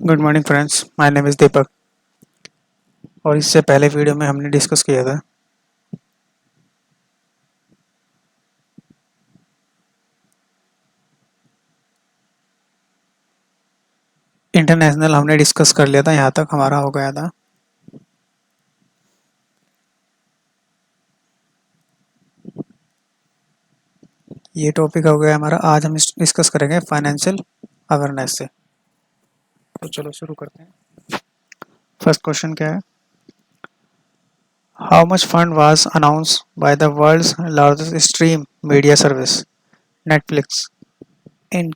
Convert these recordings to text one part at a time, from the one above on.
Good morning friends, my name is Deepak. और इससे पहले वीडियो में हमने डिस्कस किया था इंटरनेशनल। हमने डिस्कस कर लिया था, यहाँ तक हमारा हो गया था। ये टॉपिक हो गया हमारा। आज हम डिस्कस करेंगे फाइनेंशियल अवेयरनेस से। तो चलो शुरू करते हैं। फर्स्ट क्वेश्चन क्या है? How much fund was announce by the world's largest stream media service Netflix in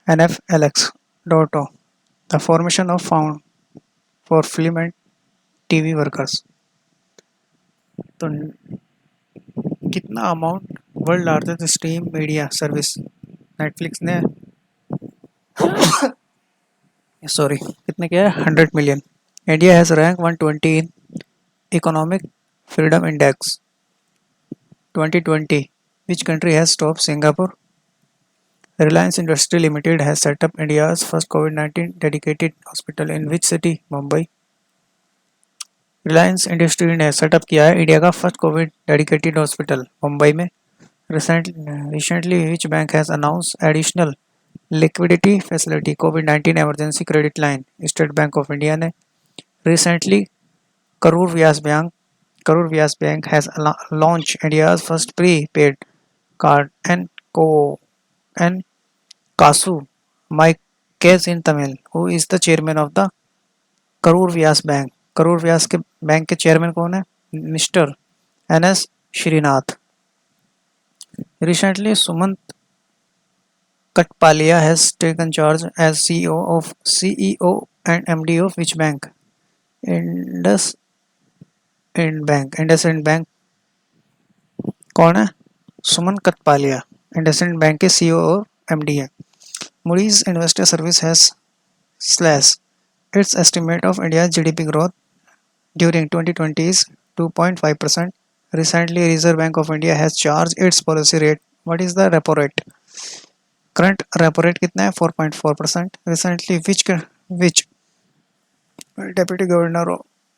NFLX.O the formation of found for film and TV workers. तो कितना amount world largest stream media service Netflix ने, sorry, कितने किया है? 100 million. India has rank 120 in economic freedom index 2020. Which country has topped Singapore? Reliance Industry Limited has set up India's first COVID-19 dedicated hospital in which city? Mumbai. Reliance industry ने setup किया है India का first Covid dedicated hospital Mumbai में। Recently, which bank has announced additional liquidity facility COVID-19 emergency credit line? State Bank of India ने। Recently, Karur Vyas Bank has launched India's first prepaid card and Kasu Mike in Tamil, who is the chairman of the Karur Vyas Bank. Karur व्यास के bank के chairman कौन है? Mister NS Srinath. Recently, Sumant Katpalia has taken charge as CEO and MD of which bank? IndusInd Bank कौन है? सुमन कटपालिया IndusInd bank के CEO और MD है। Moody's Investor Service has slashed its estimate of India's GDP growth during 2020 is 2.5%. Recently, Reserve Bank of India has charged its policy rate. What is the repo rate? Current repo rate कितना है? 4.4%. Recently, which deputy governor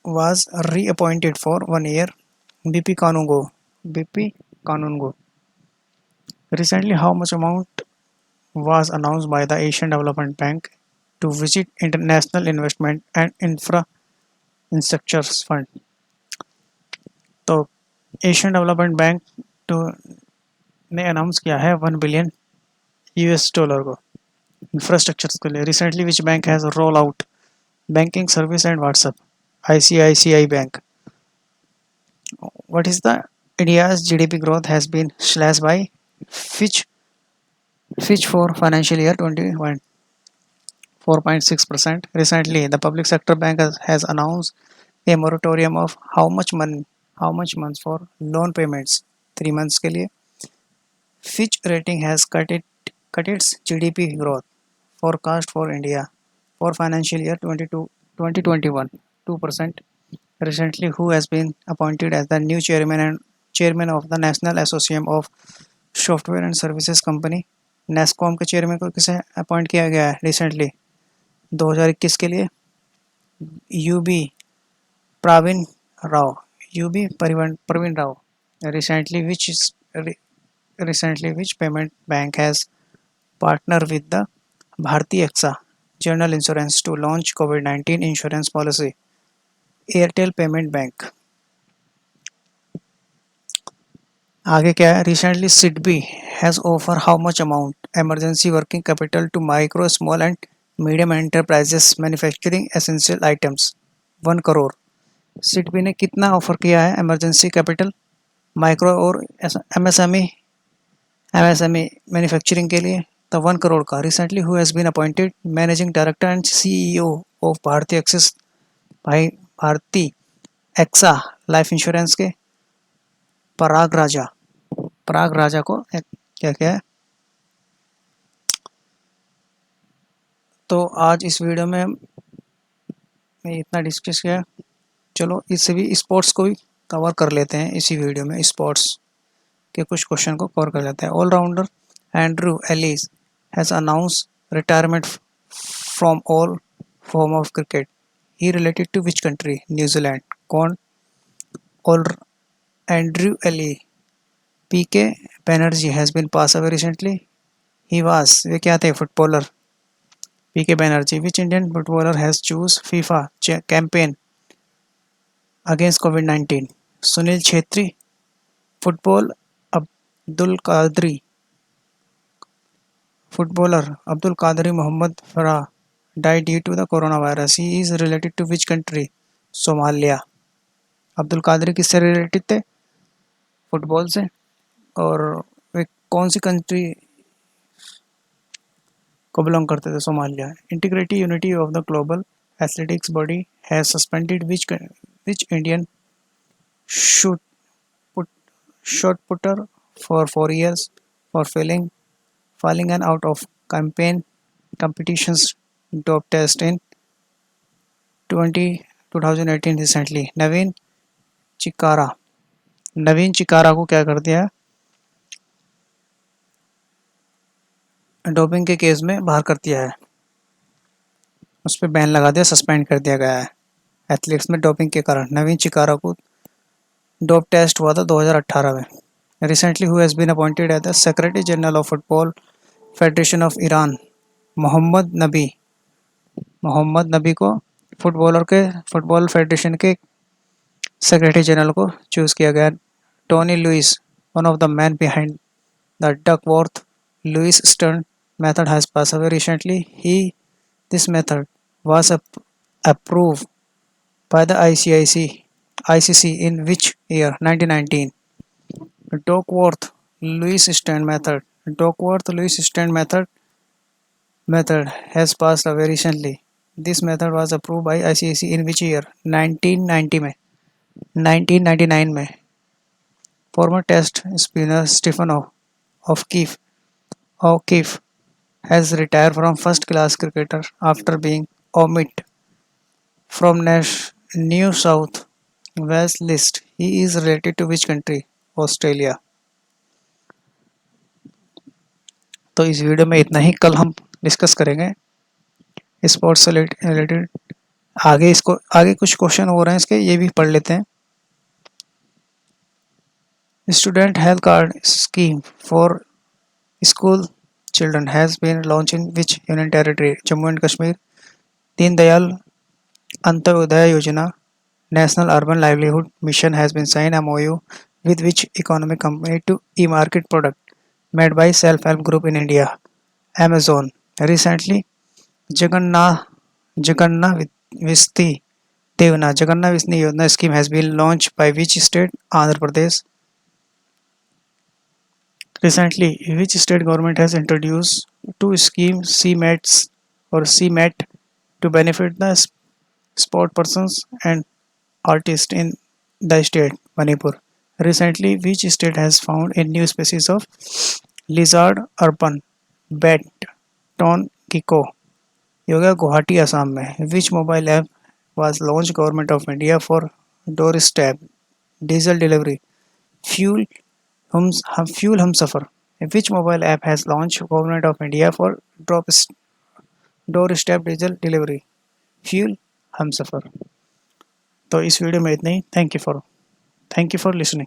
was reappointed for 1 year? BP Kanungo. BP Kanungo. Recently, how much amount was announced by the Asian Development Bank to visit International Investment and Infrastructure Fund? तो Asian development bank तो ने announce किया है 1 billion US dollar को infrastructure के लिए। Recently which bank has roll out banking service and WhatsApp? ICICI bank. What is the India's GDP growth has been slashed by Fitch for financial year 21 4.6%. Recently, the public sector bank has announced a moratorium of how much months for loan payments? 3 months के लिए। Fitch Rating has cut its GDP growth forecast for India for financial year 2021 2%. Recently, who has been appointed as the new chairman of the National Association of Software and Services Company? NASSCOM के chairman को किसे appoint किया गया है recently 2021 के लिए? UB Pravin Rao. UB Pravin Rao. Recently, which payment bank has partnered with the Bharti AXA General Insurance to launch COVID-19 insurance policy? Airtel Payment Bank. आगे क्या है? Recently, SIDBI has offered how much amount emergency working capital to micro, small and medium enterprises manufacturing essential items? 1 crore. SIDBI ने कितना offer किया है emergency capital micro और MSME manufacturing के लिए? तो 1 करोड़ का। Recently who has been appointed managing director and CEO of Bharti AXA life insurance के? पराग राजा को क्या क्या है? तो आज इस वीडियो में मैं इतना डिस्कस किया। चलो इससे भी स्पोर्ट्स को भी कवर कर लेते हैं। इसी वीडियो में स्पोर्ट्स के कुछ क्वेश्चन को कवर कर लेते हैं। All rounder Andrew Ellis has announce retirement from all form of cricket. He related to which country? New Zealand. कौन? और Andrew Ellie. PK Banerjee has been passed away recently. He was वे क्या थे? Footballer. PK Banerjee. Which Indian footballer has choose FIFA campaign against COVID-19? Sunil Chhetri. Football Abdul Qadri. Footballer Abdul Qadri Mohammad Farah died due to the coronavirus. He is related to which country? Somalia. Abdul Qadri किससे related थे? Football से. और वे कौन सी country को belong करते थे? Somalia. Integrity unity of the global athletics body has suspended which Indian shoot put shot putter for 4 years for falling and out of campaign competitions dope test in 2018 recently. चिकारा. नवीन चिकारा को क्या कर दिया? Doping के case में बाहर कर दिया है. उस पर बैन लगा दिया, सस्पेंड कर दिया गया है एथलीट्स में डोपिंग के कारण. नवीन चिकारा को डोप टेस्ट हुआ था 2018 में. Recently who has been appointed as the secretary general of football federation of Iran? Mohammad Nabi. Mohammad Nabi को फुटबॉल फेडरेशन के सेक्रेटरी जनरल को चूज किया गया. Tony Lewis, one of the man behind the Duckworth Lewis Stern method has passed away recently. This method was approved by the ICC in which year? 1919. Duckworth-Lewis-Stern method has passed away recently. This method was approved by ICC in which year? 1990 में. 1999 में. Former Test spinner Stephen O'Keefe has retired from first-class cricketer after being omitted from New South Wales list. He is related to which country? Australia. तो इस video में इतना ही. कल हम discuss करेंगे sports से रिलेटेड. आगे कुछ क्वेश्चन हो रहे हैं इसके, ये भी पढ़ लेते हैं. Student health card scheme for school children has been launched in which union territory? Jammu and Kashmir. Deen Dayal Antyodaya Yojana National Urban Livelihood Mission has been signed MOU with which economic company to e-market product made by self-help group in India? Amazon. Recently Jagannath Vishnu Yojana scheme has been launched by which state? Andhra Pradesh. Recently, which state government has introduced two schemes CMAT to benefit the sport persons and artists in the state? Manipur. Recently, which state has found a new species of lizard urban bat ton gecko? Yoga Guwahati, Assam में. Which mobile app was launched government of India for doorstep diesel delivery? Fuel Humsafar. Which mobile app has launched government of India for doorstep diesel delivery? Fuel Humsafar. तो इस video में इतना ही. Thank you for listening.